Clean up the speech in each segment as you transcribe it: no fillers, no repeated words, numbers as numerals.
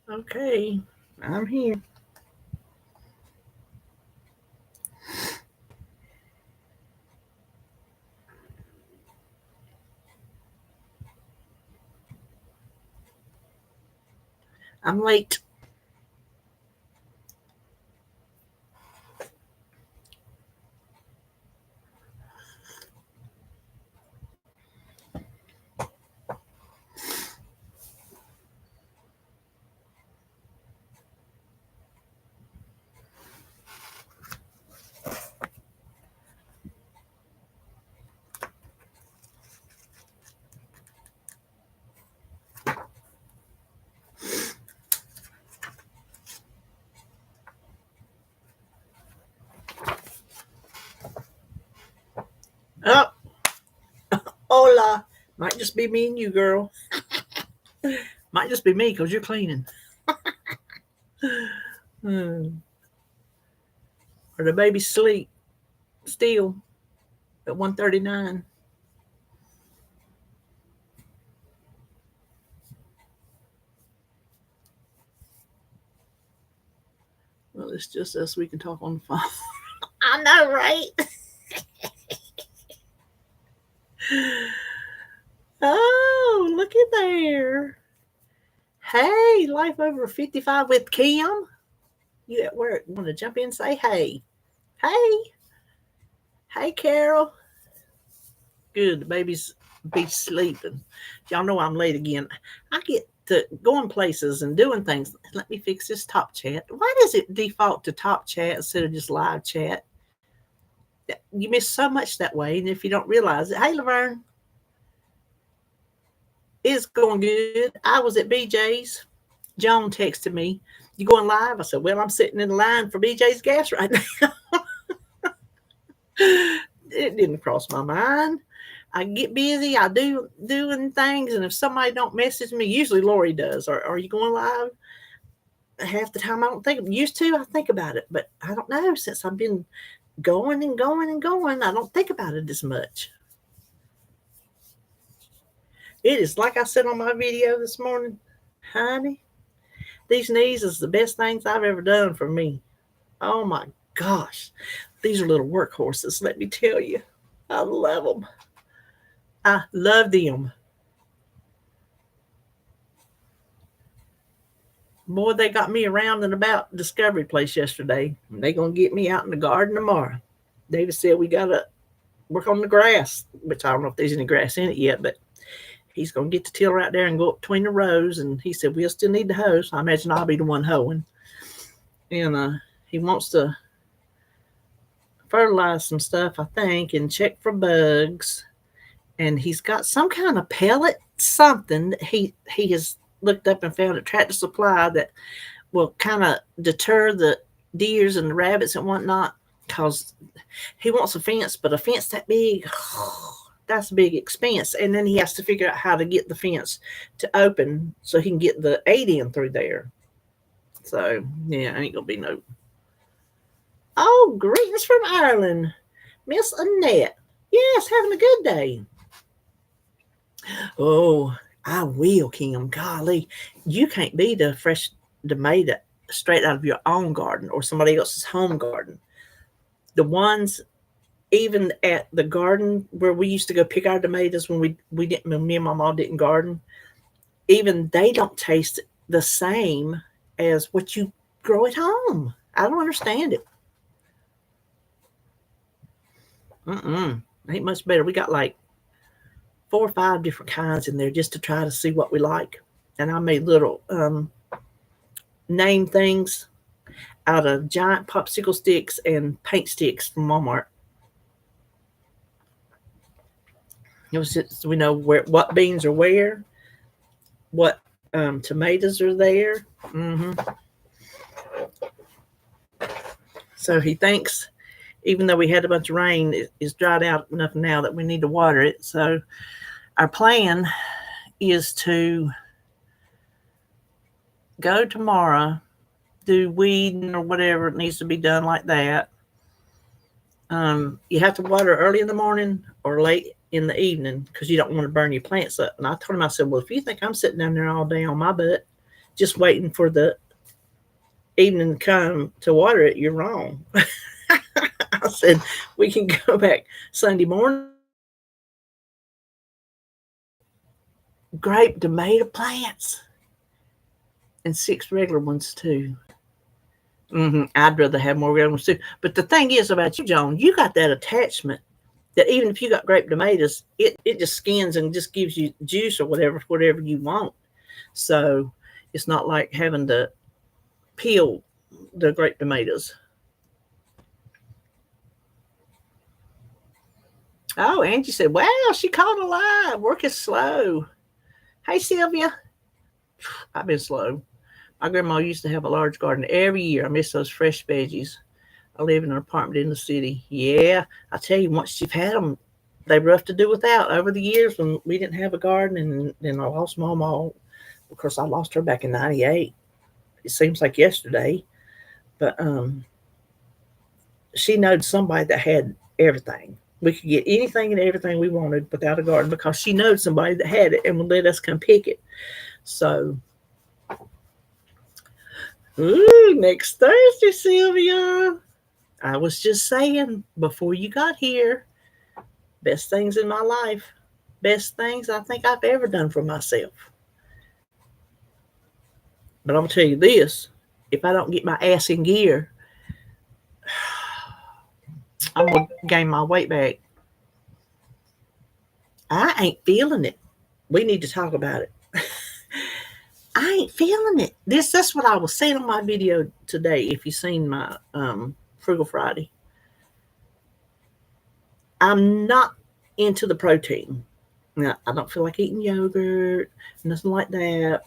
Okay, I'm here. I'm late. Oh, hola. Might just be me and you, girl. Might just be me because you're cleaning. Hmm. Or the baby sleep still at 1:39. Well, it's just us. We can talk on the phone. I know, right? Oh, look at there. Hey, life over 55 with Kim. You at work? Want to jump in and say hey? Hey, hey, Carol. Good. The baby's be sleeping. Y'all know I'm late again. I get to going places and doing things. Let me fix this top chat. Why does it default to top chat instead of just live chat? You miss so much that way, and if you don't realize it, hey, Laverne, it's going good. I was at BJ's. Joan texted me, "You going live?" I said, "Well, I'm sitting in line for BJ's gas right now." It didn't cross my mind. I get busy. I do doing things, and if somebody don't message me, usually Lori does. Or are you going live? Half the time I don't think. Used to I think about it, but I don't know. Since I've been going and going and going, I don't think about it as much. It is like I said on my video this morning, honey. These knees is the best things I've ever done for me. Oh my gosh, these are little workhorses. Let me tell you, I love them. I love them. Boy, they got me around and about Discovery Place yesterday. They gonna get me out in the garden tomorrow. David said we gotta work on the grass, which I don't know if there's any grass in it yet, but he's gonna get the tiller out there and go up between the rows. And he said we'll still need the hoe. So I imagine I'll be the one hoeing. And he wants to fertilize some stuff, I think, and check for bugs. And he's got some kind of pellet something that he has looked up and found at Tractor Supply that will kind of deter the deers and the rabbits and whatnot. Because he wants a fence, but a fence that big, that's a big expense. And then he has to figure out how to get the fence to open so he can get the 8 in through there. So yeah, ain't gonna be no. Oh, greetings from Ireland, Miss Annette. Yes, having a good day. Oh, I will, Kim. Golly, you can't be the fresh tomato straight out of your own garden or somebody else's home garden. The ones even at the garden where we used to go pick our tomatoes when we didn't when me and my mom didn't garden, even they don't taste the same as what you grow at home. I don't understand it. Mm-mm. Ain't much better. We got like 4 or 5 different kinds in there just to try to see what we like. And I made little name things out of giant popsicle sticks and paint sticks from Walmart. It was just so we know where what beans are where, what tomatoes are there. Hmm. So he thinks, even though we had a bunch of rain, it's dried out enough now that we need to water it. So our plan is to go tomorrow, do weeding or whatever needs to be done like that. You have to water early in the morning or late in the evening because you don't want to burn your plants up. And I told him, I said, well, if you think I'm sitting down there all day on my butt, just waiting for the evening to come to water it, you're wrong. I said, we can go back Sunday morning. Grape tomato plants and 6 regular ones too. I'd rather have more regular ones too. But the thing is about you, Joan, you got that attachment that even if you got grape tomatoes, it just skins and just gives you juice or whatever you want. So it's not like having to peel the grape tomatoes. Oh, Angie said, wow, she caught alive. Work is slow. Hey, Sylvia. I've been slow. My grandma used to have a large garden every year. I miss those fresh veggies. I live in an apartment in the city. Yeah, I tell you, once you've had them, they're rough to do without. Over the years when we didn't have a garden, and then I lost Mama. Of course, I lost her back in '98. It seems like yesterday. But she knowed somebody that had everything. We could get anything and everything we wanted without a garden because she knowed somebody that had it and would let us come pick it. So, next Thursday, Sylvia. I was just saying before you got here, best things in my life, best things I think I've ever done for myself. But I'm going to tell you this, if I don't get my ass in gear, I'm going to gain my weight back. I ain't feeling it. We need to talk about it. I ain't feeling it. That's what I was saying on my video today. If you've seen my Frugal Friday, I'm not into the protein. Now, I don't feel like eating yogurt, nothing like that.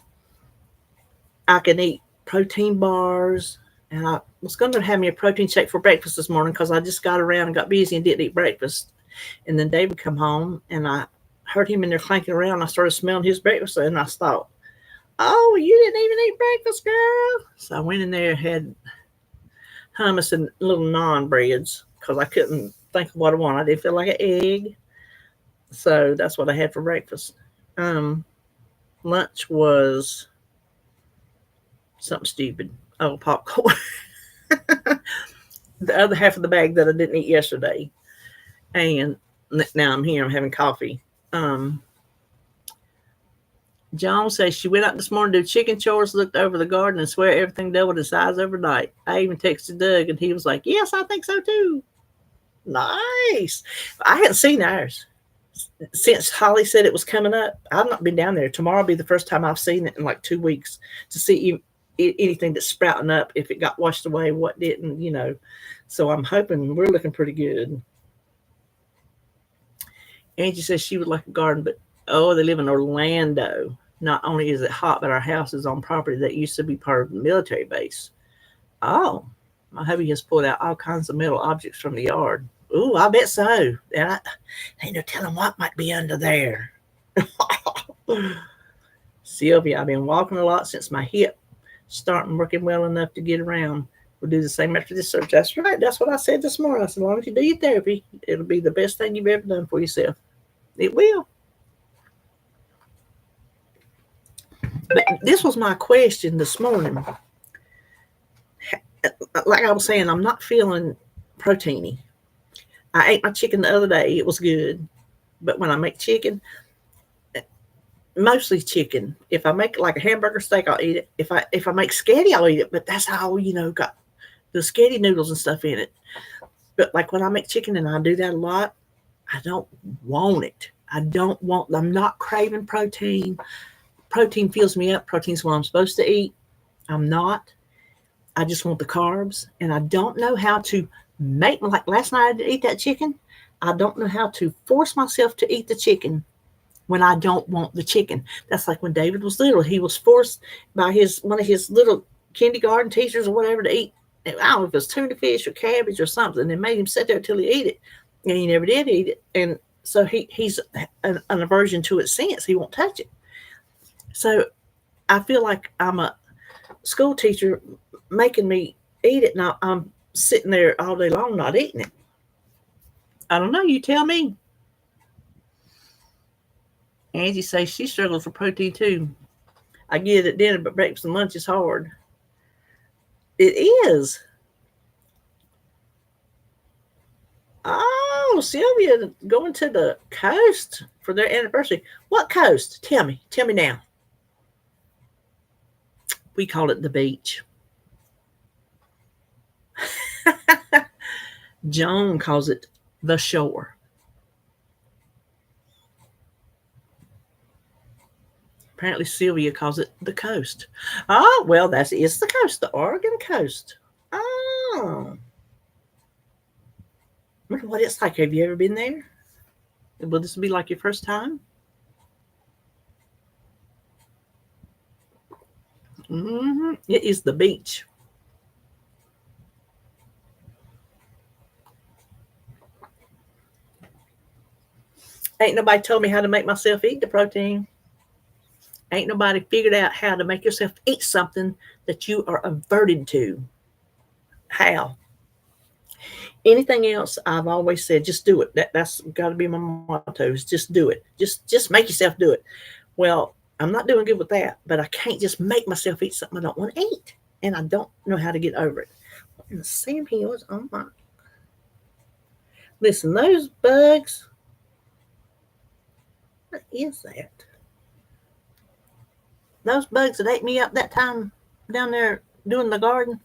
I can eat protein bars, and I was going to have me a protein shake for breakfast this morning because I just got around and got busy and didn't eat breakfast. And then David come home, and I heard him in there clanking around. I started smelling his breakfast, and I thought, oh, you didn't even eat breakfast, girl. So I went in there and had hummus and little naan breads because I couldn't think of what I wanted. I didn't feel like an egg. So that's what I had for breakfast. Lunch was something stupid. Oh, popcorn. The other half of the bag that I didn't eat yesterday. And now I'm here. I'm having coffee. John says she went out this morning to do chicken chores, looked over the garden, and swear everything doubled in size overnight. I even texted Doug, and he was like, yes, I think so too. Nice. I hadn't seen ours since Holly said it was coming up. I've not been down there. Tomorrow will be the first time I've seen it in like 2 weeks to see anything that's sprouting up, if it got washed away, what didn't. So I'm hoping we're looking pretty good. Angie says she would like a garden, but they live in Orlando. Not only is it hot, but our house is on property that used to be part of the military base. Oh, my hubby has pulled out all kinds of metal objects from the yard. Ooh, I bet so. And ain't no telling what might be under there. Sylvia, I've been walking a lot since my hip starting working well enough to get around. We'll do the same after this surgery. That's right. That's what I said this morning. I said, as long as you do your therapy, it'll be the best thing you've ever done for yourself. It will. But this was my question this morning. Like I was saying, I'm not feeling proteiny. I ate my chicken the other day. It was good. But when I make chicken, mostly chicken. If I make like a hamburger steak, I'll eat it. If I make sketty, I'll eat it. But that's all, got the sketty noodles and stuff in it. But like when I make chicken, and I do that a lot, I don't want it. I'm not craving protein. Protein fills me up. Protein's what I'm supposed to eat. I'm not. I just want the carbs. And I don't know how to make, like last night I didn't eat that chicken. I don't know how to force myself to eat the chicken when I don't want the chicken. That's like when David was little. He was forced by one of his little kindergarten teachers or whatever to eat, I don't know if it was tuna fish or cabbage or something. They made him sit there till he ate it. And he never did eat it. And so he's an aversion to it since. He won't touch it. So I feel like I'm a school teacher making me eat it. Now I'm sitting there all day long not eating it. I don't know. You tell me. Angie says she struggles for protein too. I get it at dinner, but breakfast and lunch is hard. It is. Oh, Sylvia going to the coast for their anniversary. What coast? Tell me. Tell me now. We call it the beach. Joan calls it the shore. Apparently, Sylvia calls it the coast. Oh, well, it's the coast, the Oregon coast. Oh, I wonder what it's like. Have you ever been there? Will this be like your first time? It is the beach. Ain't nobody told me how to make myself eat the protein. Ain't nobody figured out how to make yourself eat something that you are averted to. How? Anything else, I've always said, just do it. That's got to be my motto. Is just do it. Just make yourself do it. Well, I'm not doing good with that, but I can't just make myself eat something I don't want to eat, and I don't know how to get over it. And the sand hills, oh my! Listen, those bugs. What is that? Those bugs that ate me up that time down there doing the garden.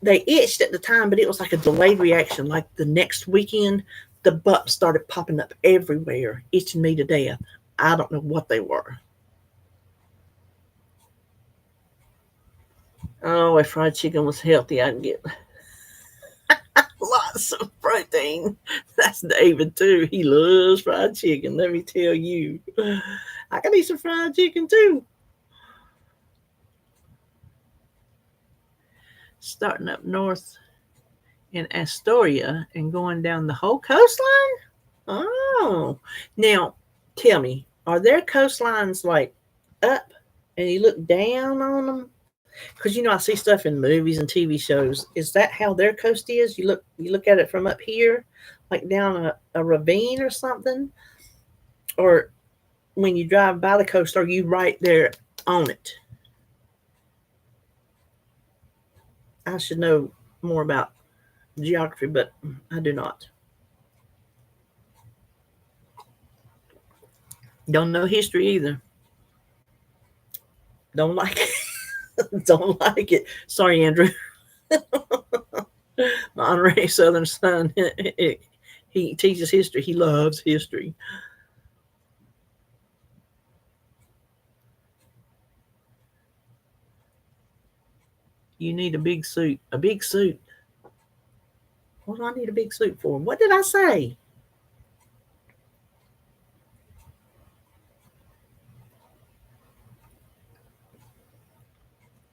They itched at the time, but it was like a delayed reaction. Like the next weekend, the bugs started popping up everywhere, itching me to death. I don't know what they were. Oh, if fried chicken was healthy, I'd get lots of protein. That's David too. He loves fried chicken. Let me tell you, I can eat some fried chicken too. Starting up north in Astoria and going down the whole coastline. Oh, now tell me, are there coastlines like up and you look down on them? Because I see stuff in movies and TV shows. Is that how their coast is? You look at it from up here, like down a ravine or something, or when you drive by the coast, are you right there on it? I should know more about geography, but I do not. Don't know history either. Don't like it. Don't like it. Sorry, Andrew. My honorary Southern son. He teaches history. He loves history. You need a big suit. A big suit. What do I need a big suit for? What did I say?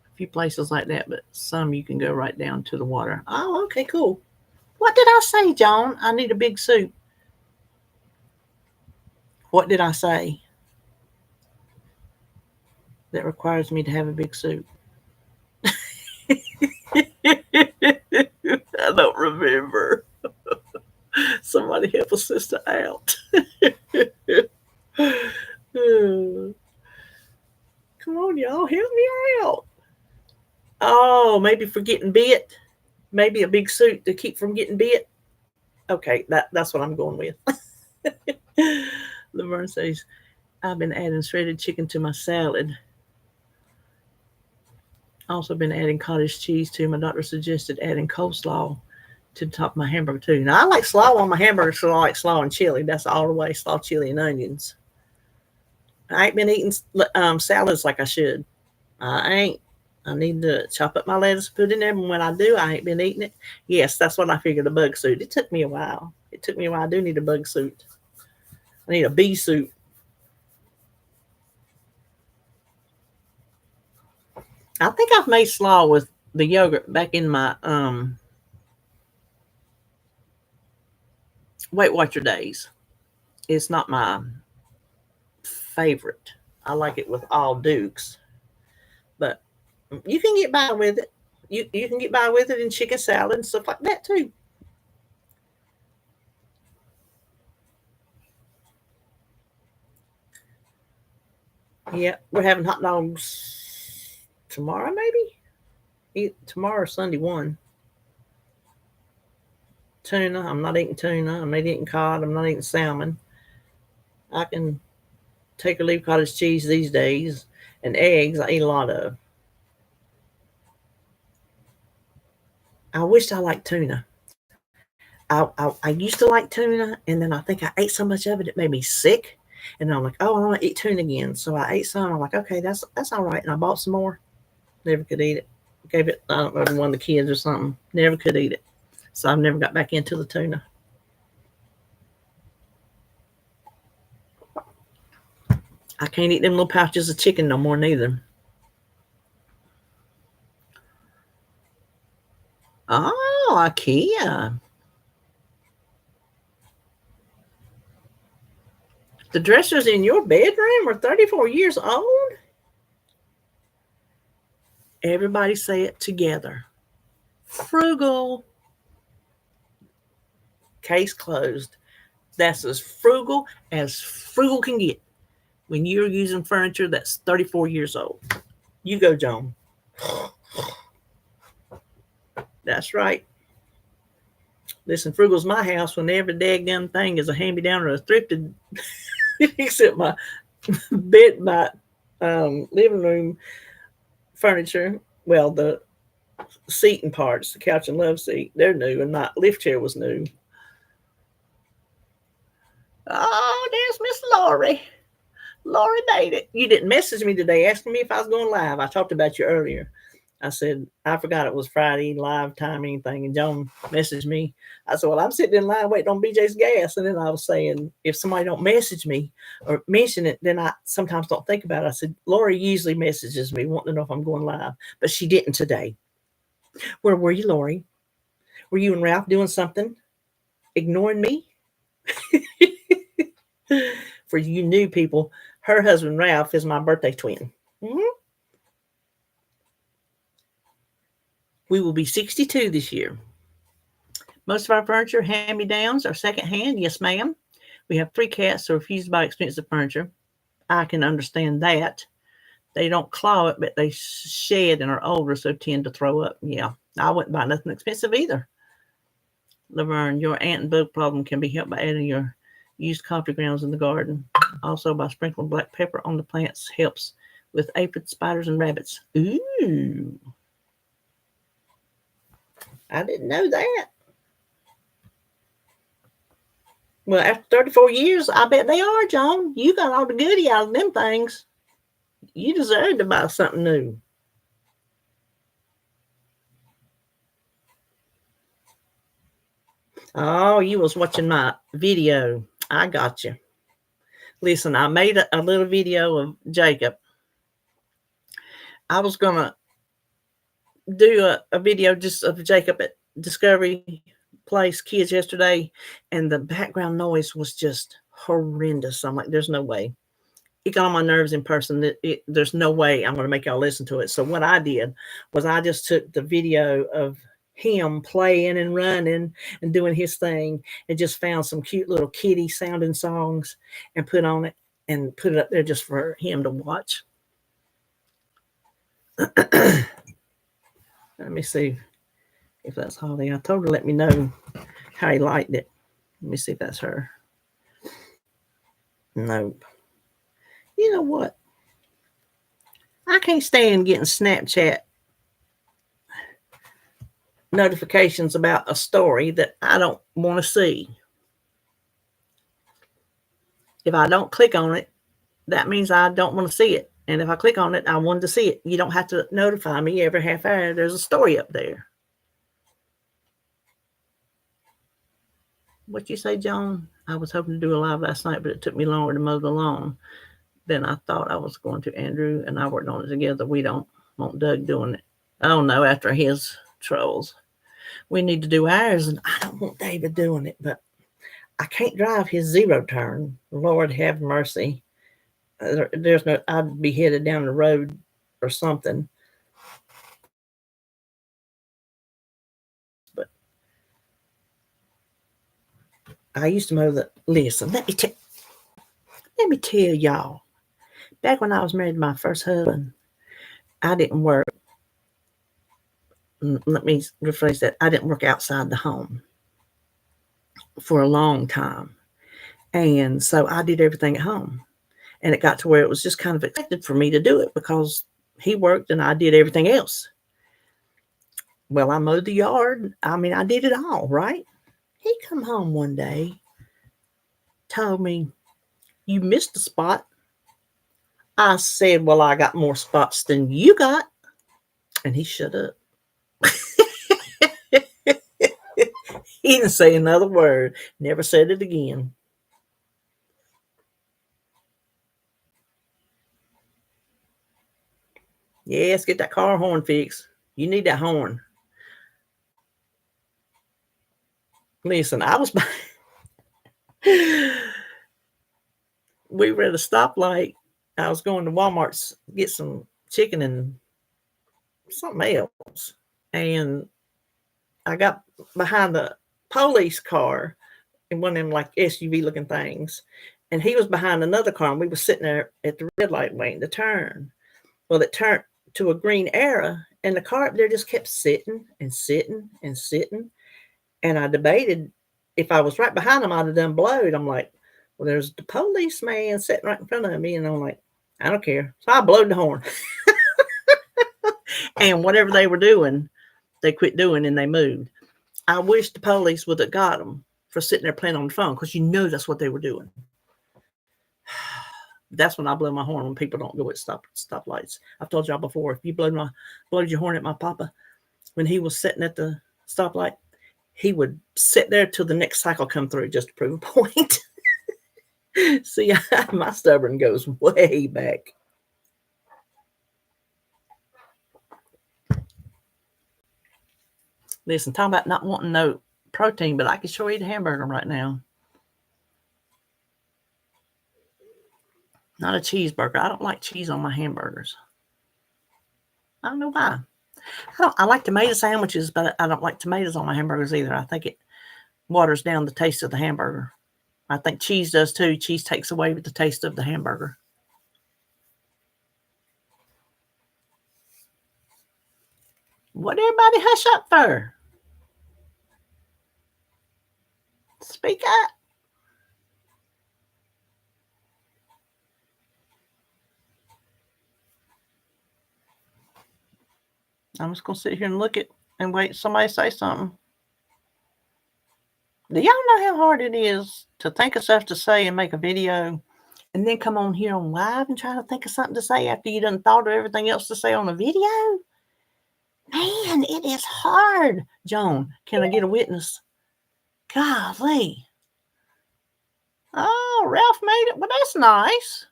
A few places like that, but some you can go right down to the water. Oh, okay, cool. What did I say, John? I need a big suit. What did I say that requires me to have a big suit? I don't remember. Somebody help a sister out. Come on, y'all, help me out. Oh, maybe for getting bit. Maybe a big suit to keep from getting bit. Okay, that's what I'm going with. Laverne says, I've been adding shredded chicken to my salad. Also been adding cottage cheese to. My doctor suggested adding coleslaw to the top of my hamburger too. Now I like slaw on my hamburger, so I like slaw and chili. That's all the way, slaw, chili, and onions. I ain't been eating salads like I should. I ain't. I need to chop up my lettuce, put it in there, and when I do, I ain't been eating it. Yes, that's what I figured, a bug suit. It took me a while. It took me a while. I do need a bug suit. I need a bee suit. I think I've made slaw with the yogurt back in my Weight Watcher days. It's not my favorite. I like it with all dukes, but you can get by with it. You can get by with it in chicken salad and stuff like that too. Yeah, we're having hot dogs tomorrow, maybe? Tomorrow or Sunday one. Tuna. I'm not eating tuna. I'm not eating cod. I'm not eating salmon. I can take or leave cottage cheese these days. And eggs, I eat a lot of. I wished I liked tuna. I used to like tuna, and then I think I ate so much of it, it made me sick. And I'm like, oh, I want to eat tuna again. So I ate some. I'm like, okay, that's all right. And I bought some more. Never could eat it. Gave it, I don't know, to one of the kids or something. Never could eat it. So I've never got back into the tuna. I can't eat them little pouches of chicken no more neither. Oh, IKEA. The dressers in your bedroom are 34 years old? Everybody say it together. Frugal. Case closed. That's as frugal can get when you're using furniture that's 34 years old. You go, Joan. That's right. Listen, frugal's my house when every daggum thing is a hand-me-down or a thrifted, except my bed, my living room furniture. Well, the seating parts, the couch and love seat, they're new, and my lift chair was new. Oh, there's Miss Lori. Lori made it. You didn't message me today asking me if I was going live. I talked about you earlier. I said, I forgot it was Friday, live time, anything. And Joan messaged me. I said, well, I'm sitting in line waiting on BJ's gas. And then I was saying, if somebody don't message me or mention it, then I sometimes don't think about it. I said, Lori usually messages me wanting to know if I'm going live, but she didn't today. Where were you, Lori? Were you and Ralph doing something? Ignoring me? For you new people, her husband, Ralph, is my birthday twin. Mm-hmm. We will be 62 this year. Most of our furniture hand-me-downs are secondhand. Yes, ma'am. We have 3 cats, so refuse to buy expensive furniture. I can understand that. They don't claw it, but they shed and are older, so tend to throw up. Yeah, I wouldn't buy nothing expensive either. Laverne, your ant and bug problem can be helped by adding your used coffee grounds in the garden. Also, by sprinkling black pepper on the plants helps with aphids, spiders, and rabbits. Ooh, I didn't know that. Well, after 34 years, I bet they are, John. You got all the goody out of them things. You deserve to buy something new. Oh, you was watching my video. I got you. Listen, I made a little video of Jacob. I was going to do a video just of Jacob at Discovery Place Kids yesterday, and the background noise was just horrendous. I'm like, there's no way. It got on my nerves in person. There's no way I'm going to make y'all listen to it. So what I did was I just took the video of him playing and running and doing his thing and just found some cute little kitty sounding songs and put on it and put it up there just for him to watch. Let me see if that's Holly. I told her to let me know how he liked it. Let me see if that's her. Nope. You know what? I can't stand getting Snapchat notifications about a story that I don't want to see. If I don't click on it, that means I don't want to see it. And if I click on it, I want to see it. You don't have to notify me every half hour. There's a story up there. What you say, John? I was hoping to do a live last night, but it took me longer to mow the lawn than I thought I was going to. Andrew and I worked on it together. We don't want Doug doing it. Oh, no, after his trolls. We need to do ours, and I don't want David doing it, but I can't drive his zero turn. Lord have mercy. There's no, I'd be headed down the road or something. But I used to mow the. Listen, let me tell y'all. Back when I was married to my first husband, I didn't work. Let me rephrase that. I didn't work outside the home for a long time. And so I did everything at home. And it got to where it was just kind of expected for me to do it because he worked and I did everything else. Well, I mowed the yard. I mean, I did it all, right? He come home one day, told me, "You missed a spot." I said, "Well, I got more spots than you got." And he shut up. He didn't say another word. Never said it again. Yes, get that car horn fixed. You need that horn. Listen, we were at a stoplight. I was going to Walmart's get some chicken and something else. And I got behind the police car in one of them like SUV looking things. And he was behind another car and we were sitting there at the red light waiting to turn. Well, it turned to a green arrow and the car up there just kept sitting and sitting and sitting. And I debated if I was right behind him, I'd have done blowed. I'm like, well, there's the policeman sitting right in front of me. And I'm like, I don't care. So I blowed the horn. And whatever they were doing, they quit doing and they moved. I wish the police would have got them for sitting there playing on the phone because you know that's what they were doing. That's when I blow my horn when people don't go at stoplights. I've told y'all before, if you blowed your horn at my papa when he was sitting at the stoplight, he would sit there till the next cycle come through just to prove a point. See, my stubborn goes way back. Listen, talking about not wanting no protein, but I can sure eat a hamburger right now. Not a cheeseburger. I don't like cheese on my hamburgers. I don't know why. I like tomato sandwiches, but I don't like tomatoes on my hamburgers either. I think it waters down the taste of the hamburger. I think cheese does too. Cheese takes away the taste of the hamburger. What everybody hush up for? Speak up. I'm just going to sit here and look at and wait somebody say something. Do y'all know how hard it is to think of stuff to say and make a video and then come on here on live and try to think of something to say after you done thought of everything else to say on the video? Man, it is hard. Joan, can I get a witness? Golly. Oh, Ralph made it. Well, that's nice.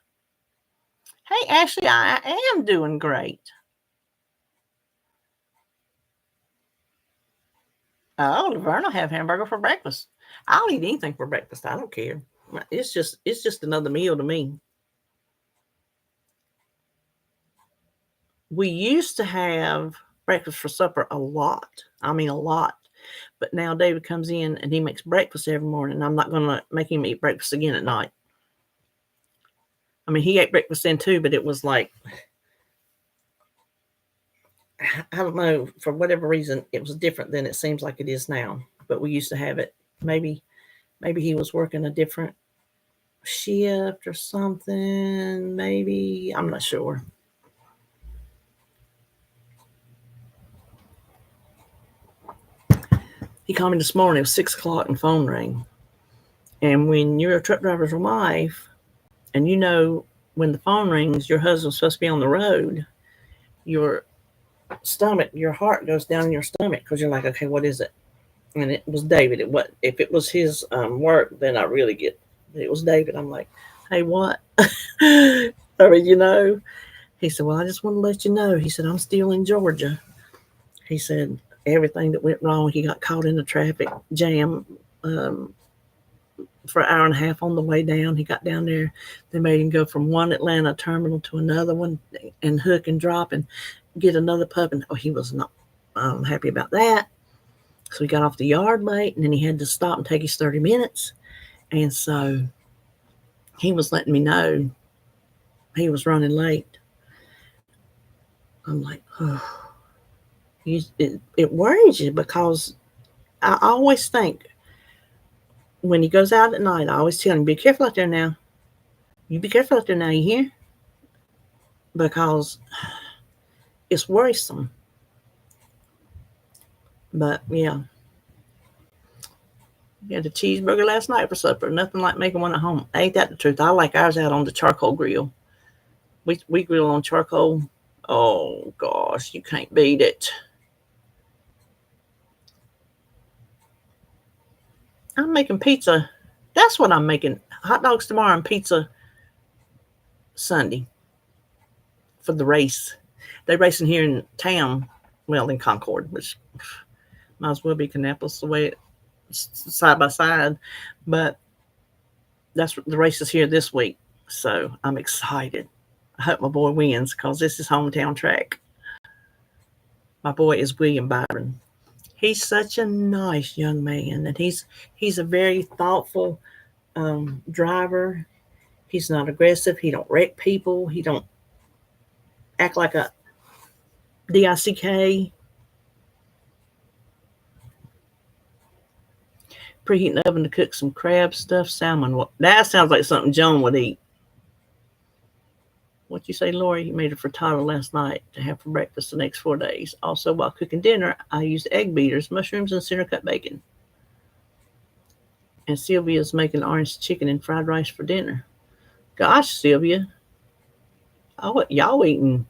Hey, Ashley, I am doing great. Oh, Laverne will have hamburger for breakfast. I'll eat anything for breakfast. I don't care. It's just another meal to me. We used to have breakfast for supper a lot. I mean, a lot. But now David comes in and he makes breakfast every morning. I'm not going to make him eat breakfast again at night. I mean, he ate breakfast then too, but it was like, I don't know, for whatever reason, it was different than it seems like it is now. But we used to have it. Maybe he was working a different shift or something. Maybe, I'm not sure. He called me this morning. It was 6 o'clock and the phone rang. And when you're a truck driver's wife, and you know when the phone rings, your husband's supposed to be on the road, your stomach, your heart goes down in your stomach because you're like, okay, what is it? And it was David. If it was his work, then I really get it. It was David. I'm like, hey, what? I mean, he said, well, I just want to let you know. He said, I'm still in Georgia. He said, everything that went wrong, he got caught in a traffic jam for an hour and a half on the way down. He got down there. They made him go from one Atlanta terminal to another one and hook and drop and get another pup. And he was not happy about that. So he got off the yard late, and then he had to stop and take his 30 minutes. And so he was letting me know he was running late. I'm like, oh, it worries you because I always think when he goes out at night, I always tell him, be careful out there now. You be careful out there now, you hear? Because it's worrisome. But yeah, we had a cheeseburger last night for supper. Nothing like making one at home. Ain't that the truth? I like ours out on the charcoal grill. We grill on charcoal. Oh gosh, you can't beat it. I'm making pizza. That's what I'm making. Hot dogs tomorrow and pizza Sunday for the race. They're racing here in town, well, in Concord, which might as well be Kannapolis the way it's side by side. But that's the race is here this week, so I'm excited. I hope my boy wins because this is hometown track. My boy is William Byron. He's such a nice young man, and he's a very thoughtful driver. He's not aggressive. He don't wreck people. He don't act like a dick. Preheating the oven to cook some crab stuffed salmon. That sounds like something Joan would eat. What you say, Lori? You made a frittata last night to have for breakfast the next 4 days. Also, while cooking dinner, I used egg beaters, mushrooms, and center cut bacon. And Sylvia's making orange chicken and fried rice for dinner. Gosh, Sylvia. Oh, y'all eating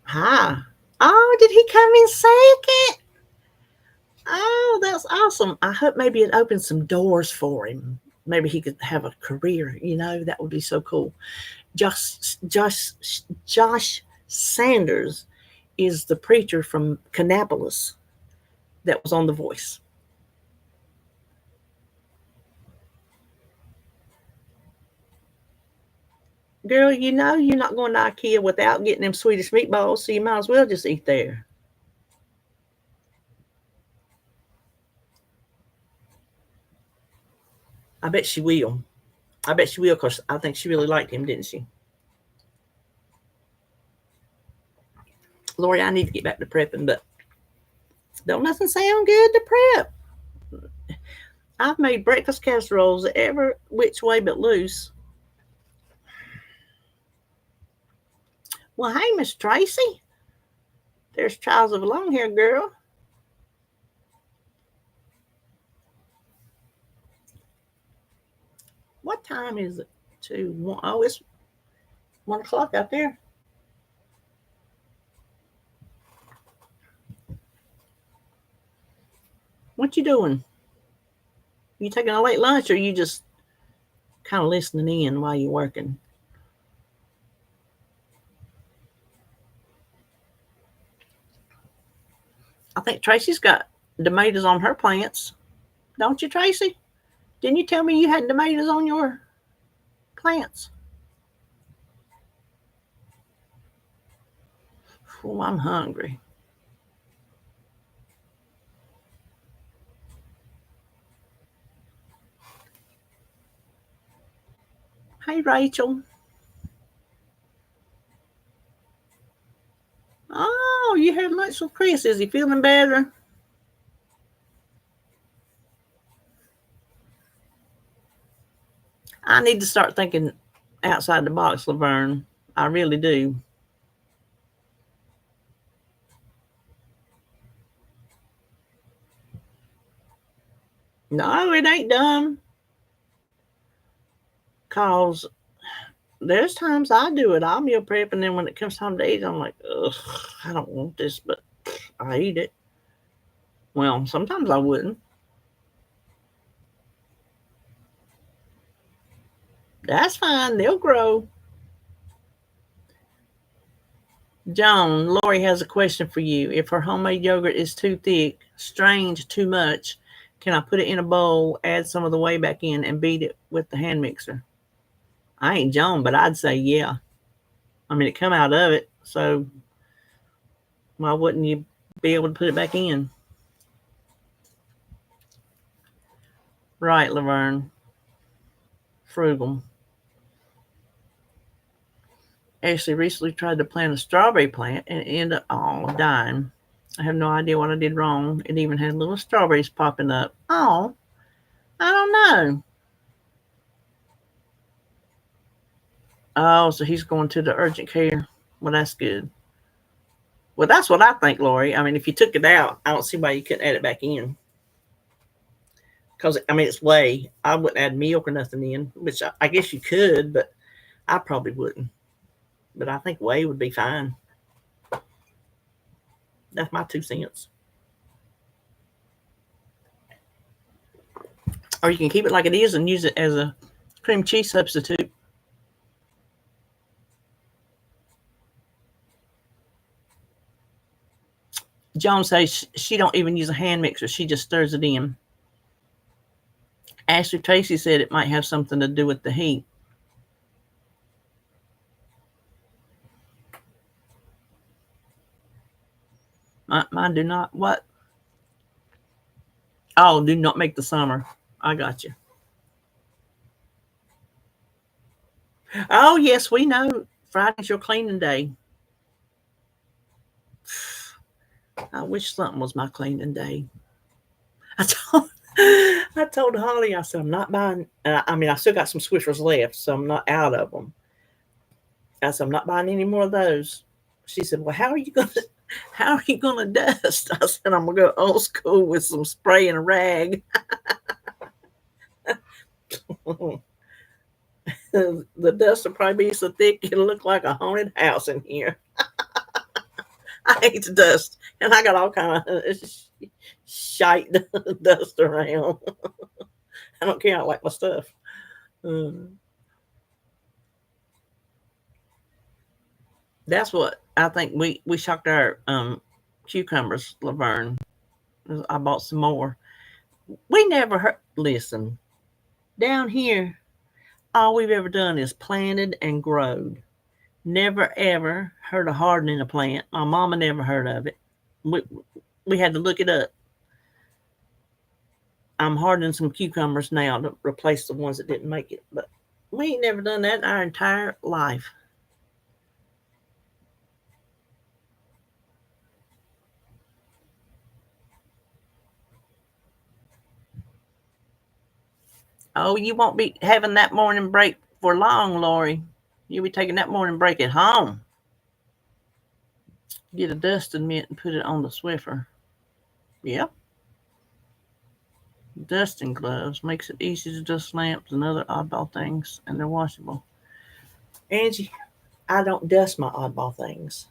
high. Oh, did he come in second? Oh, that's awesome. I hope maybe it opens some doors for him. Maybe he could have a career, that would be so cool. Josh Sanders is the preacher from Kannapolis that was on The Voice. Girl, you're not going to IKEA without getting them Swedish meatballs, so you might as well just eat there. I bet she will. Because I think she really liked him, didn't she? Lori, I need to get back to prepping, but don't nothing sound good to prep. I've made breakfast casseroles every which way but loose. Well, hey, Miss Tracy. There's Charles of a long hair girl. What time is it? 1. Oh, it's 1 o'clock out there. What you doing? You taking a late lunch or you just kind of listening in while you're working? I think Tracy's got tomatoes on her plants. Don't you, Tracy? Didn't you tell me you had tomatoes on your plants? Oh, I'm hungry. Hey, Rachel. Oh, you had lunch with Chris. Is he feeling better? I need to start thinking outside the box, Laverne. I really do. No, it ain't done. Cause there's times I do it. I'll meal prep, and then when it comes time to eat, I'm like, ugh, I don't want this, but I eat it. Well, sometimes I wouldn't. That's fine. They'll grow. Joan, Lori has a question for you. If her homemade yogurt is too thick, strained too much, can I put it in a bowl, add some of the whey back in, and beat it with the hand mixer? I ain't Joan, but I'd say yeah. I mean, it come out of it, so why wouldn't you be able to put it back in? Right, Laverne. Frugal. Ashley recently tried to plant a strawberry plant and it ended up dying. I have no idea what I did wrong. It even had little strawberries popping up. Oh, I don't know. Oh, so he's going to the urgent care. Well, that's good. Well, that's what I think, Lori. I mean, if you took it out, I don't see why you couldn't add it back in. Because, I mean, it's whey. I wouldn't add milk or nothing in, which I guess you could, but I probably wouldn't. But I think whey would be fine. That's my 2 cents. Or you can keep it like it is and use it as a cream cheese substitute. Joan says she don't even use a hand mixer. She just stirs it in. Ashley Tracy said it might have something to do with the heat. Mine do not. What? Oh, do not make the summer. I got you. Oh, yes, we know. Friday's your cleaning day. I wish something was my cleaning day. I told, I told Holly, I said, I'm not buying, I mean, I still got some Swiffers left, so I'm not out of them. I said, I'm not buying any more of those. She said, well, how are you gonna dust? I said, I'm gonna go old school with some spray and a rag. The dust will probably be so thick it'll look like a haunted house in here. I hate the dust, and I got all kind of shite dust around. I don't care. I like my stuff. That's what I think. We shocked our cucumbers, Laverne. I bought some more. We never heard. Listen, down here, all we've ever done is planted and growed. Never ever heard of hardening a plant. My mama never heard of it. We, we had to look it up. I'm hardening some cucumbers now to replace the ones that didn't make it. But we ain't never done that our entire life. Oh, you won't be having that morning break for long, Lori. You'll be taking that morning break at home. Get a dusting mitt and put it on the Swiffer. Yep. Dusting gloves makes it easy to dust lamps and other oddball things, and they're washable. Angie, I don't dust my oddball things.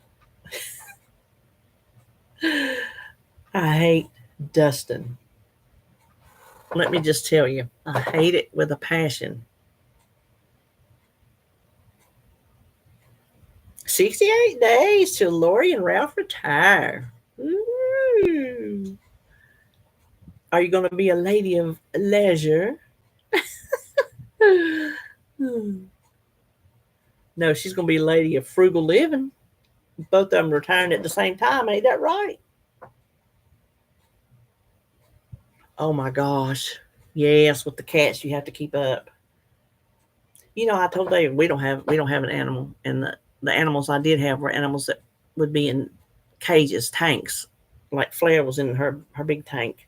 I hate dusting. Let me just tell you, I hate it with a passion. 68 days till Lori and Ralph retire. Ooh. Are you going to be a lady of leisure? No, she's going to be a lady of frugal living. Both of them retiring at the same time. Ain't that right? Oh my gosh. Yes, with the cats you have to keep up. I told Dave we don't have an animal, and the animals I did have were animals that would be in cages, tanks, like Flair was in her big tank,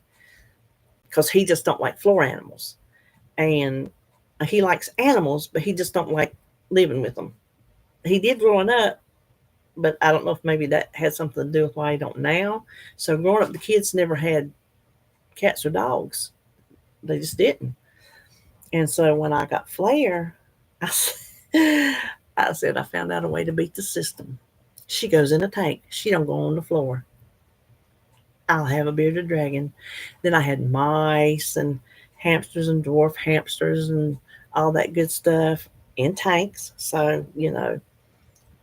because he just don't like floor animals, and he likes animals, but he just don't like living with them. He did growing up, but I don't know if maybe that had something to do with why he don't now. So growing up, the kids never had cats or dogs. They just didn't. And so when I got Flair, I said I found out a way to beat the system. She goes in a tank. She don't go on the floor. I'll have a bearded dragon. Then I had mice and hamsters and dwarf hamsters and all that good stuff in tanks. So,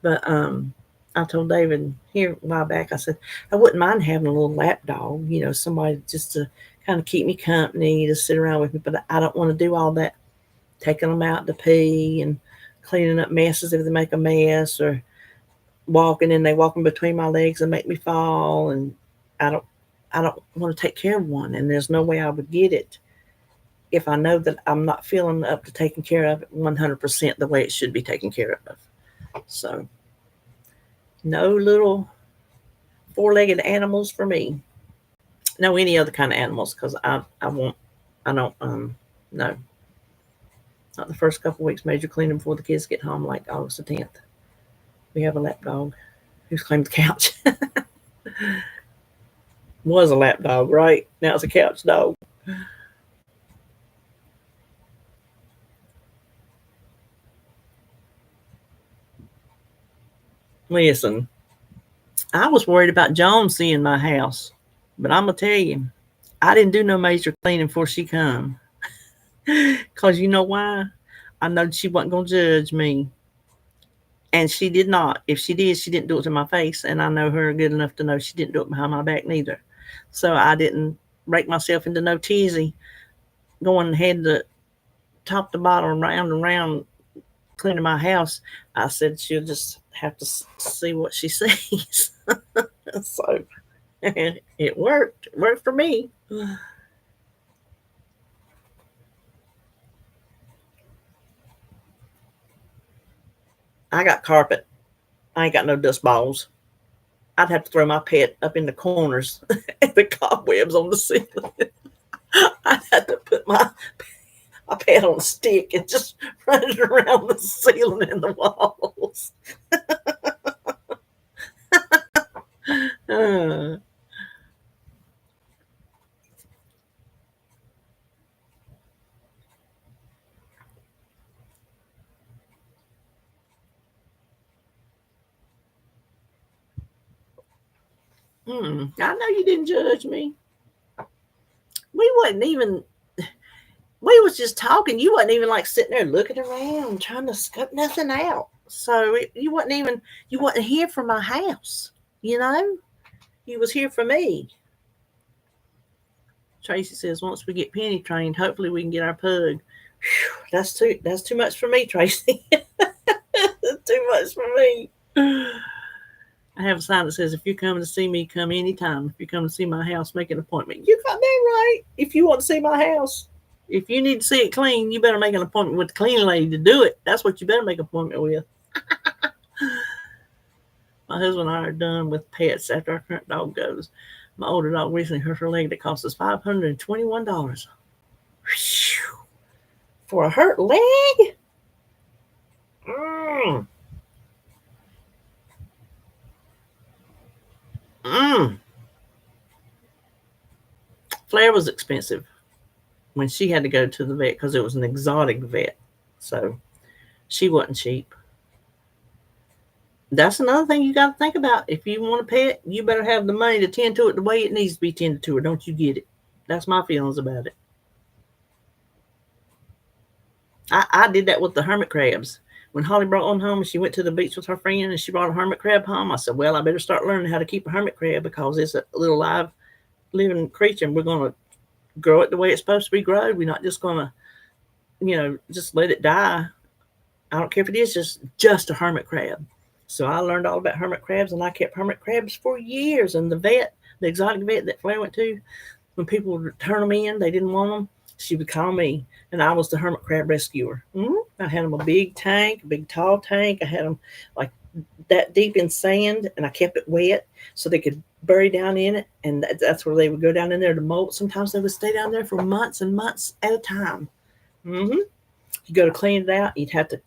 but I told David here a while back, I said, I wouldn't mind having a little lap dog, somebody just to kind of keep me company, to sit around with me, but I don't want to do all that, taking them out to pee and cleaning up messes if they make a mess, or walking and they walking between my legs and make me fall. And I don't I don't want to take care of one, and there's no way I would get it if I know that I'm not feeling up to taking care of it 100% the way it should be taken care of. So No little four-legged animals for me. No, any other kind of animals because I won't. I don't. No, not the first couple of weeks. Major cleaning before the kids get home, like August the 10th. We have a lap dog who's claimed the couch. Was a lap dog, right? Now it's a couch dog. Listen, I was worried about Joan seeing my house, but I'm gonna tell you, I didn't do no major cleaning before she come. Cause you know why? I know she wasn't gonna judge me, and she did not. If she did, she didn't do it to my face, and I know her good enough to know she didn't do it behind my back neither. So I didn't break myself into no teasy going head to top to bottom, round and round, cleaning my house. I said she'll just have to see what she sees. So it worked. It worked for me. I got carpet. I ain't got no dust balls. I'd have to throw my pet up in the corners and the cobwebs on the ceiling. I'd have to put my pet on a stick and just run it around the ceiling and the walls. Uh, I know you didn't judge me. We wasn't even. We was just talking. You wasn't even like sitting there looking around, trying to scope nothing out. So you wasn't even. You wasn't here for my house. You know, you was here for me. Tracy says once we get Penny trained, hopefully we can get our pug. Whew, that's too much for me, Tracy. Too much for me. I have a sign that says if you're coming to see me, come anytime. If you come to see my house, make an appointment. You got that right. If you want to see my house. If you need to see it clean, you better make an appointment with the cleaning lady to do it. That's what you better make an appointment with. My husband and I are done with pets after our current dog goes. My older dog recently hurt her leg that cost us $521. For a hurt leg? Mm. Mm. Flair was expensive when she had to go to the vet because it was an exotic vet. So she wasn't cheap. That's another thing you got to think about. If you want a pet, you better have the money to tend to it the way it needs to be tended to, or don't you get it? That's my feelings about it. I did that with the hermit crabs. When Holly brought one home and she went to the beach with her friend and she brought a hermit crab home, I said, well, I better start learning how to keep a hermit crab because it's a little live living creature and we're going to grow it the way it's supposed to be grown. We're not just going to, just let it die. I don't care if it is just a hermit crab. So I learned all about hermit crabs and I kept hermit crabs for years. And the exotic vet that Flair went to, when people would turn them in, they didn't want them, she would call me, and I was the hermit crab rescuer. I had them a big tank, a big tall tank. I had them like that deep in sand, and I kept it wet so they could bury down in it, and that's where they would go down in there to molt. Sometimes they would stay down there for months and months at a time. You go to clean it out, you'd have to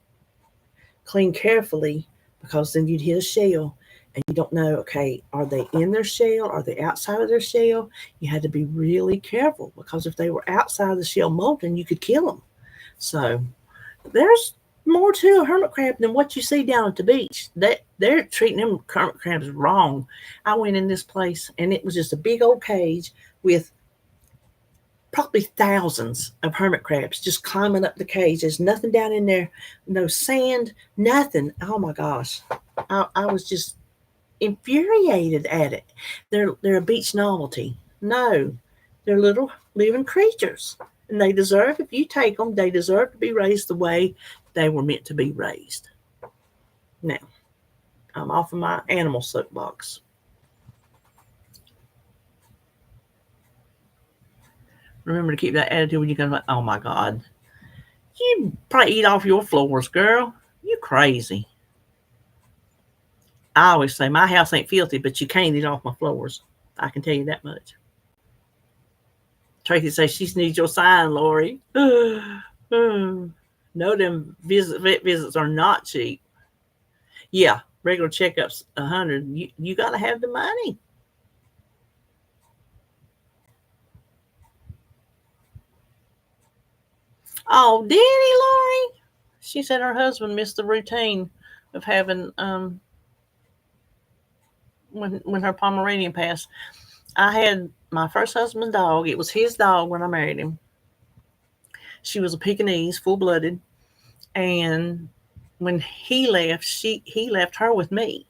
clean carefully because then you'd hit a shell and you don't know, okay, are they in their shell? Are they outside of their shell? You had to be really careful because if they were outside of the shell molting, you could kill them. So there's more to a hermit crab than what you see down at the beach. They're treating them hermit crabs wrong. I went in this place and it was just a big old cage with probably thousands of hermit crabs just climbing up the cage. There's nothing down in there, no sand, nothing. Oh my gosh. I was just infuriated at it. They're a beach novelty. No, they're little living creatures. And they deserve, if you take them, they deserve to be raised the way they were meant to be raised. Now, I'm off of my animal soapbox. Remember to keep that attitude when you come like, oh my God. You probably eat off your floors, girl. You crazy. I always say my house ain't filthy, but you can't eat off my floors. I can tell you that much. Tracy says she needs your sign, Lori. No, them vet visits are not cheap. Yeah, regular checkups, 100. You got to have the money. Oh, did he, Lori? She said her husband missed the routine of having when her Pomeranian passed. I had my first husband's dog. It was his dog when I married him. She was a Pekingese, full blooded, and when he left her with me,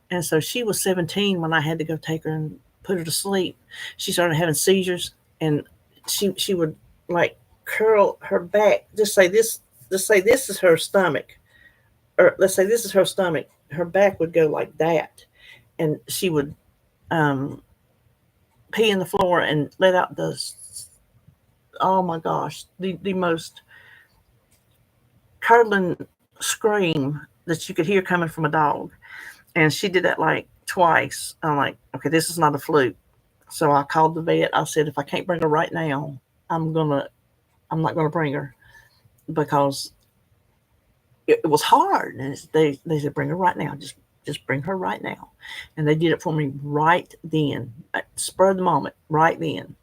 and so she was 17 when I had to go take her and put her to sleep. She started having seizures, and she would like curl her back. Just say this is her stomach, or let's say this is her stomach. Her back would go like that, and she would um, pee in the floor and let out the, oh my gosh, the most curdling scream that you could hear coming from a dog. And she did that like twice. I'm like, okay, this is not a fluke. So I called the vet. I said, if I can't bring her right now, I'm gonna I'm not gonna bring her because it was hard. And they said, bring her right now. Just bring her right now. And they did it for me right then, spur of the moment, right then.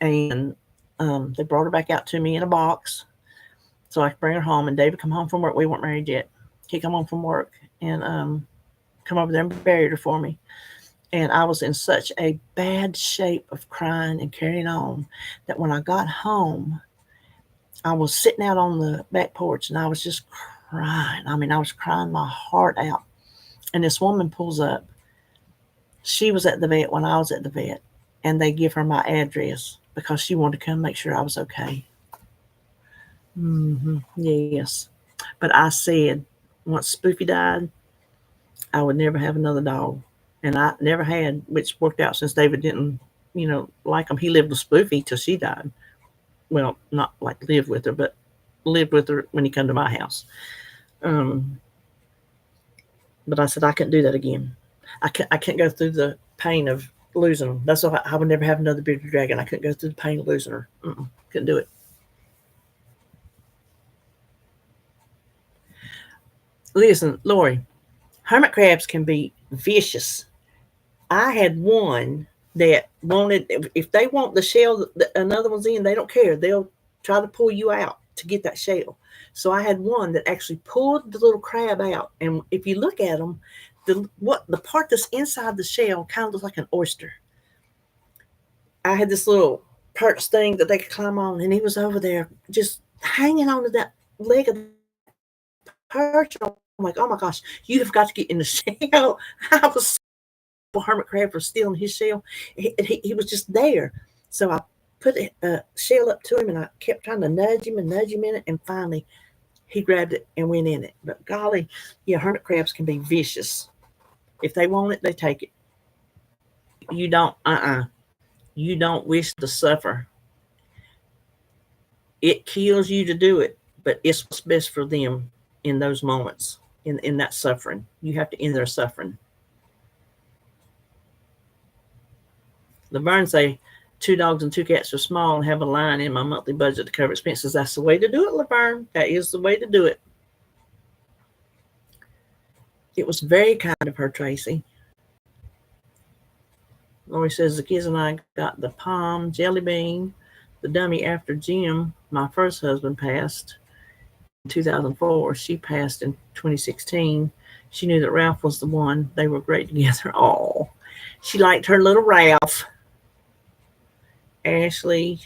And they brought her back out to me in a box so I could bring her home. And David come home from work. We weren't married yet. He come home from work and come over there and buried her for me. And I was in such a bad shape of crying and carrying on that when I got home, I was sitting out on the back porch and I was just crying. I mean, I was crying my heart out. And this woman pulls up. She was at the vet when I was at the vet. And they give her my address because she wanted to come make sure I was okay. Yes. But I said, once Spoofy died, I would never have another dog. And I never had, which worked out since David didn't, like him. He lived with Spoofy till she died. Well, not like lived with her, but lived with her when he come to my house. But I said I couldn't do that again. I can't go through the pain of losing them. That's why I would never have another bearded dragon. I couldn't go through the pain of losing her. Couldn't do it. Listen, Lori, hermit crabs can be vicious. I had one that wanted, if they want the shell that another one's in, they don't care. They'll try to pull you out to get that shell. So I had one that actually pulled the little crab out. And if you look at them, the part that's inside the shell kind of looks like an oyster. I had this little perch thing that they could climb on, and he was over there just hanging onto that leg of the perch. I'm like, oh my gosh, you have got to get in the shell. I was hermit crab for stealing his shell. He was just there. So I put a shell up to him and I kept trying to nudge him in it. And finally, he grabbed it and went in it. But golly, yeah, hermit crabs can be vicious. If they want it, they take it. You don't, you don't wish to suffer. It kills you to do it, but it's what's best for them in those moments, in that suffering. You have to end their suffering. Laverne say 2 dogs and 2 cats are small and have a line in my monthly budget to cover expenses. That's the way to do it, Laverne. That is the way to do it. It was very kind of her, Tracy. Lori says the kids and I got the Palm Jelly Bean, the dummy after Jim, my first husband, passed in 2004. She passed in 2016. She knew that Ralph was the one. They were great together. Oh, she liked her little Ralph. Ashley,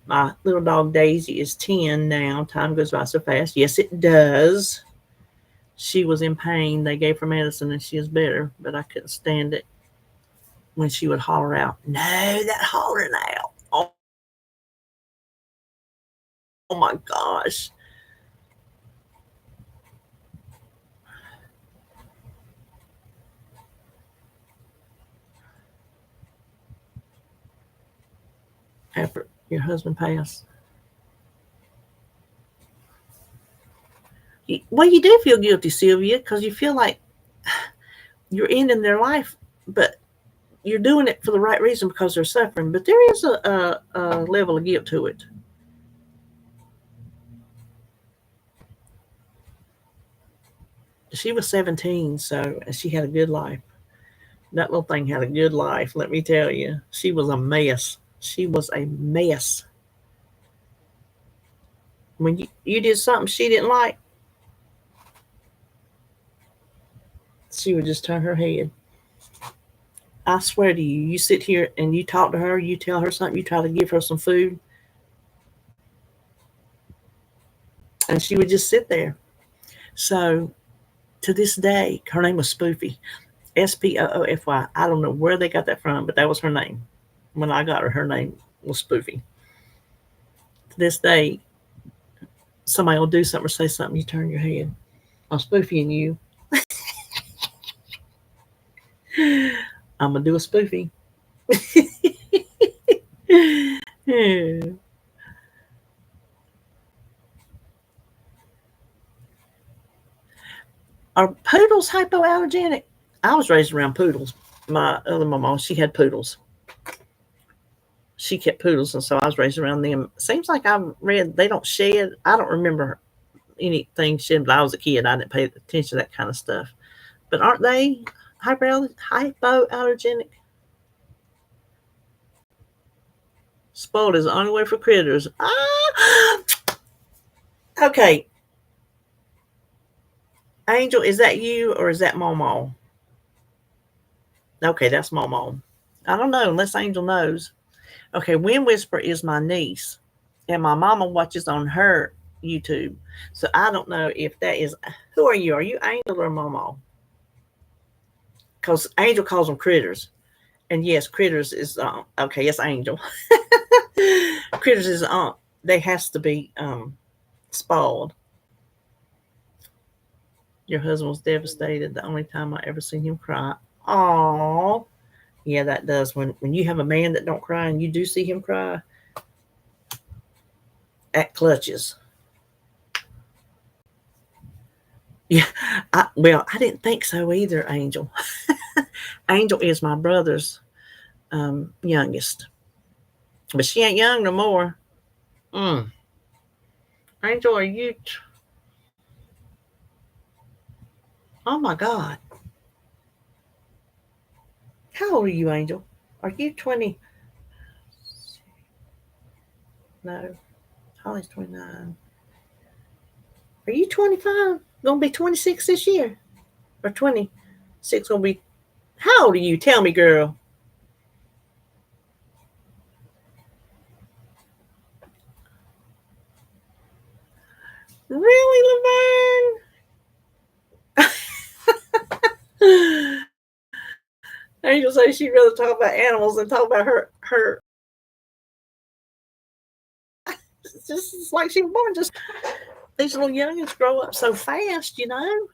my little dog Daisy is 10 now. Time goes by so fast. Yes, it does. She was in pain. They gave her medicine and she is better, but I couldn't stand it when she would holler out. No, that hollering out. Oh my gosh. After your husband passed. Well, you do feel guilty, Sylvia, because you feel like you're ending their life, but you're doing it for the right reason because they're suffering. But there is a level of guilt to it. She was 17, so she had a good life. That little thing had a good life, let me tell you. She was a mess. She was a mess. When you did something she didn't like, she would just turn her head. I swear to you, you sit here and you talk to her, you tell her something, you try to give her some food, and she would just sit there. So to this day, her name was Spoofy. Spoofy. I don't know where they got that from, but that was her name. When I got her, her name was Spoofy. To this day, somebody will do something or say something, you turn your head. I'm spoofing you. I'm gonna do a spoofy. Are poodles hypoallergenic? I was raised around poodles. My other mama, she had poodles. She kept poodles, and so I was raised around them. Seems like I've read they don't shed. I don't remember anything shed, but I was a kid. I didn't pay attention to that kind of stuff. But aren't they hypoallergenic? Spoiled is the only way for critters. Ah! Okay, Angel, is that you or is that Momo? Okay, that's Momo. I don't know unless Angel knows. Okay, Wind Whisper is my niece, and my mama watches on her YouTube. So I don't know if that is. Who are you? Are you Angel or Momo? Because Angel calls them critters, and yes, critters is okay. It's Angel. Critters is they has to be spoiled. Your husband was devastated. The only time I ever seen him cry. Oh, yeah, that does. When you have a man that don't cry and you do see him cry, at clutches. Yeah, I didn't think so either, Angel. Angel is my brother's youngest, but she ain't young no more. Mm. Angel, are you? Oh my God, how old are you, Angel? Are you 20? No, Holly's 29. Are you 25? Gonna be 26 this year, or 26 gonna be? How old are you? Tell me, girl. Really, Laverne? Angel says she'd rather talk about animals than talk about her. It's like she was born. Just these little youngins grow up so fast, you know.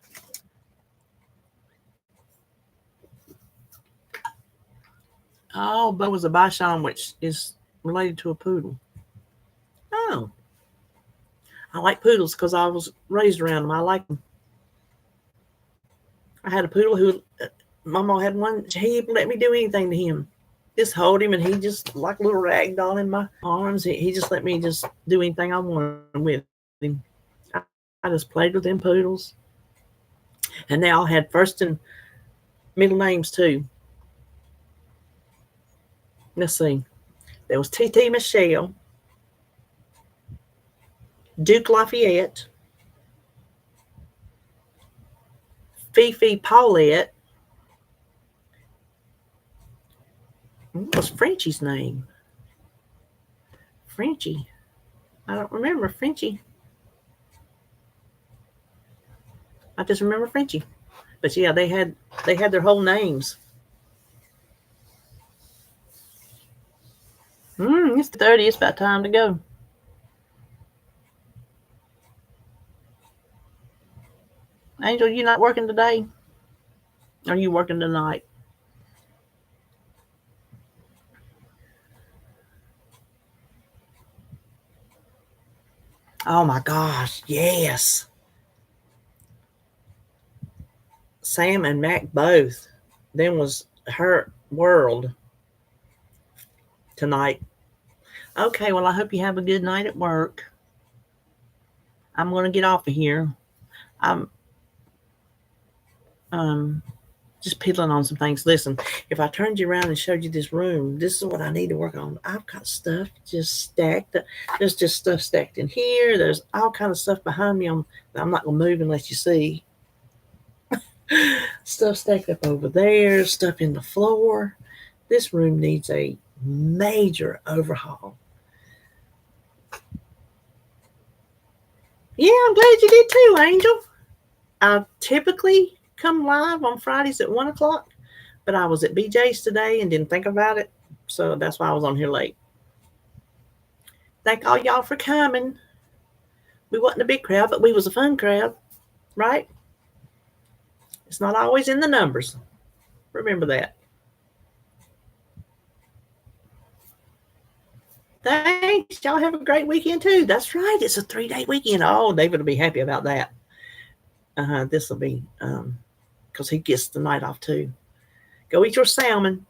Oh, Bo was a Bichon, which is related to a poodle. Oh, I like poodles because I was raised around them. I like them. I had a poodle who, Mama had one. He let me do anything to him. Just hold him, and he just like a little rag doll in my arms. He just let me just do anything I wanted with him. I just played with them poodles, and they all had first and middle names too. Let's see. There was TT Michelle, Duke Lafayette, Fifi Paulette. What was Frenchie's name? Frenchie. I don't remember Frenchie. I just remember Frenchie. But yeah, they had their whole names. It's 30. It's about time to go. Angel, you not working today? Or are you working tonight? Oh my gosh, yes. Sam and Mac both. Then was her world tonight. Okay, well, I hope you have a good night at work. I'm going to get off of here. I'm just piddling on some things. Listen, if I turned you around and showed you this room, this is what I need to work on. I've got stuff just stacked. There's just stuff stacked in here. There's all kind of stuff behind me. I'm not going to move unless you see. Stuff stacked up over there. Stuff in the floor. This room needs a major overhaul. Yeah, I'm glad you did too, Angel. I typically come live on Fridays at 1 o'clock, but I was at BJ's today and didn't think about it, so that's why I was on here late. Thank all y'all for coming. We wasn't a big crowd, but we was a fun crowd, right? It's not always in the numbers. Remember that. Thanks. Y'all have a great weekend too. That's right. It's a 3-day weekend. Oh, David will be happy about that. This will be because he gets the night off too. Go eat your salmon.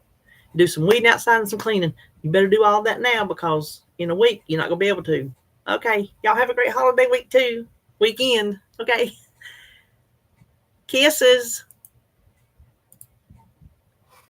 Do some weeding outside and some cleaning. You better do all that now because in a week you're not gonna be able to. Okay. Y'all have a great holiday week too. Weekend. Okay. Kisses.